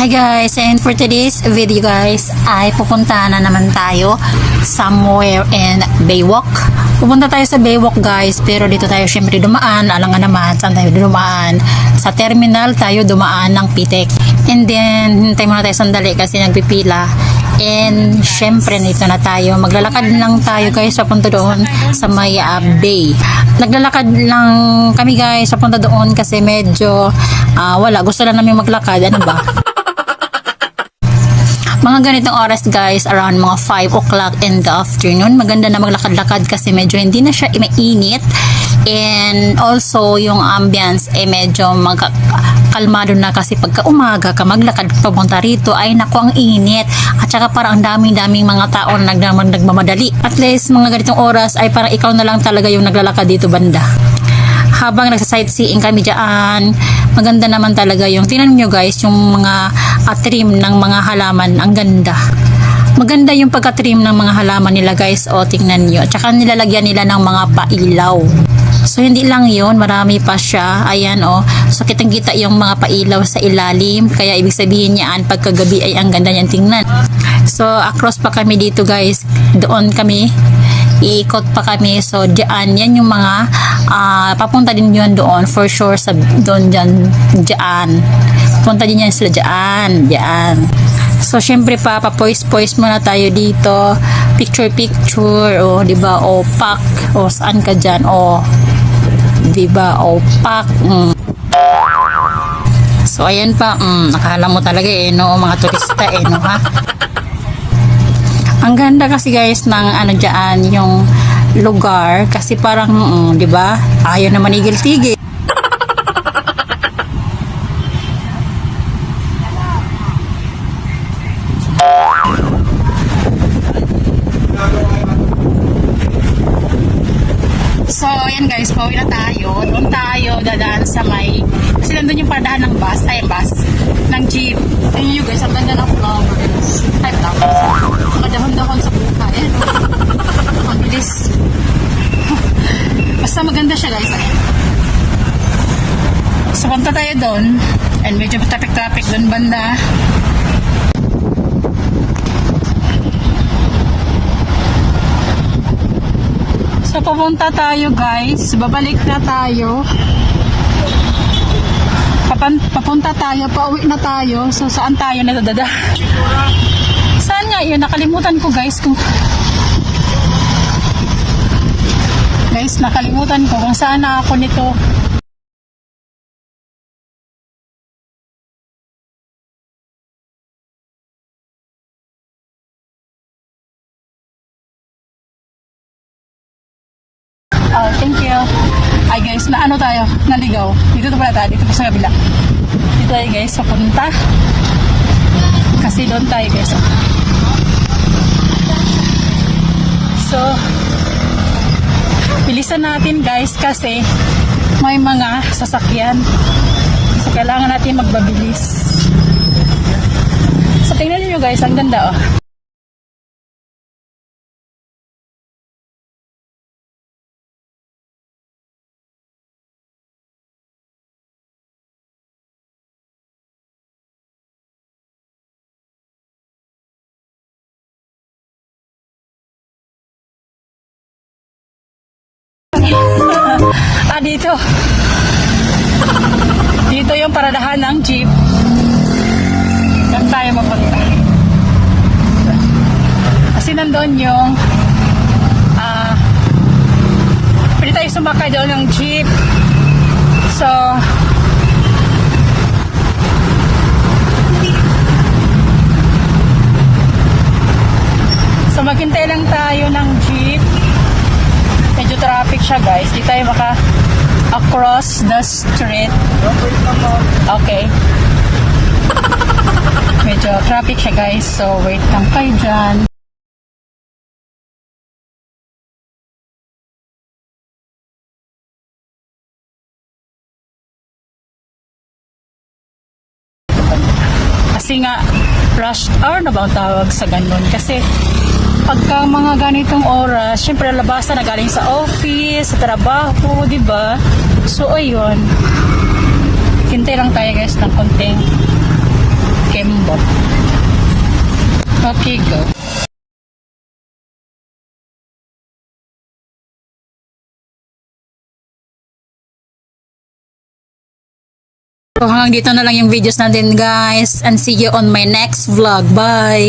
Hi guys, and for today's video guys ay pupunta na naman tayo somewhere in Baywalk. Pupunta tayo sa Baywalk guys, pero dito tayo syempre dumaan. Alam nga naman saan tayo dumaan. Sa terminal tayo dumaan ng Pitek. And then hintay muna tayo sandali kasi nagpipila. And syempre nito na tayo. Maglalakad lang tayo guys papunta doon sa may Bay. Naglalakad lang kami guys papunta doon kasi medyo wala. Gusto lang namin maglakad. Ano ba? Mga ganitong oras guys, around mga 5 o'clock in the afternoon, maganda na maglakad-lakad kasi medyo hindi na siya mainit. And also, yung ambience ay medyo kalmado na kasi pagka umaga ka maglakad papunta rito ay naku ang init. At saka parang ang daming mga tao na nagmamadali. At least mga ganitong oras ay parang ikaw na lang talaga yung naglalakad dito banda. Habang nagsa-sightseeing kami dyan, maganda naman talaga yung, tingnan nyo guys, yung mga trim ng mga halaman, ang ganda. Maganda yung pagka-trim ng mga halaman nila guys, o tingnan nyo. Tsaka nilalagyan nila ng mga pailaw. So hindi lang yun, marami pa siya. Ayan o, so kitang-kita yung mga pailaw sa ilalim. Kaya ibig sabihin niyan, pagkagabi ay ang ganda niyan tingnan. So across pa kami dito guys, doon kami iikot pa kami. So diyan, yan yung mga papunta din yun doon for sure sa doon diyan. Punta din yan sila diyan. So syempre papoise muna tayo dito. Picture o di ba? O pak o saan ka diyan? O di ba? O pak. So ayan pa, nakala mo talaga no, mga turista no ha. Ang ganda kasi guys ng ano diyan yung lugar kasi parang di ba? Ayaw na manigil-tigil. So, ayan guys, pauwi na tayo. Doon tayo dadaan sa may, kasi nandun yung paradahan ng bus, ng jeep. Ayun yun guys, ang ganda ng flowers. Ay, flowers. Makadahon-dahon sa buhay. Ang bilis. Basta maganda siya guys. Ayan. So, punta tayo doon. And medyo traffic doon banda. So, pupunta tayo guys. Babalik na tayo. Papunta tayo. Pauwi na tayo. So, saan tayo nadadada? Saan nga yun? Nakalimutan ko guys. Guys, nakalimutan ko kung saan na ako nito. Oh, thank you. Ay guys, na ano tayo? Naligaw. Dito pala tayo. Dito pa sa kabila. Dito tayo guys, papunta. Kasi doon tayo guys. So, bilisan natin guys kasi may mga sasakyan. So, kailangan natin magbabilis. So, tingnan niyo guys, ang ganda oh. Dito yung paradahan ng jeep. Saan tayo mapunta? Kasi nandun yung pwede tayo sumakay doon ng jeep. So maghintay lang tayo ng jeep. Medyo traffic siya guys. Di tayo across the street. Okay. Medyo traffic siya guys. So wait lang kayo dyan. Kasi nga rush hour na ba ang tawag sa ganun? Kasi pagka mga ganitong oras, syempre labasan na galing sa office, sa trabaho, di ba? So ayun. Hintay lang tayo guys ng konting Okay, go. So hanggang dito na lang yung videos natin guys, and see you on my next vlog. Bye!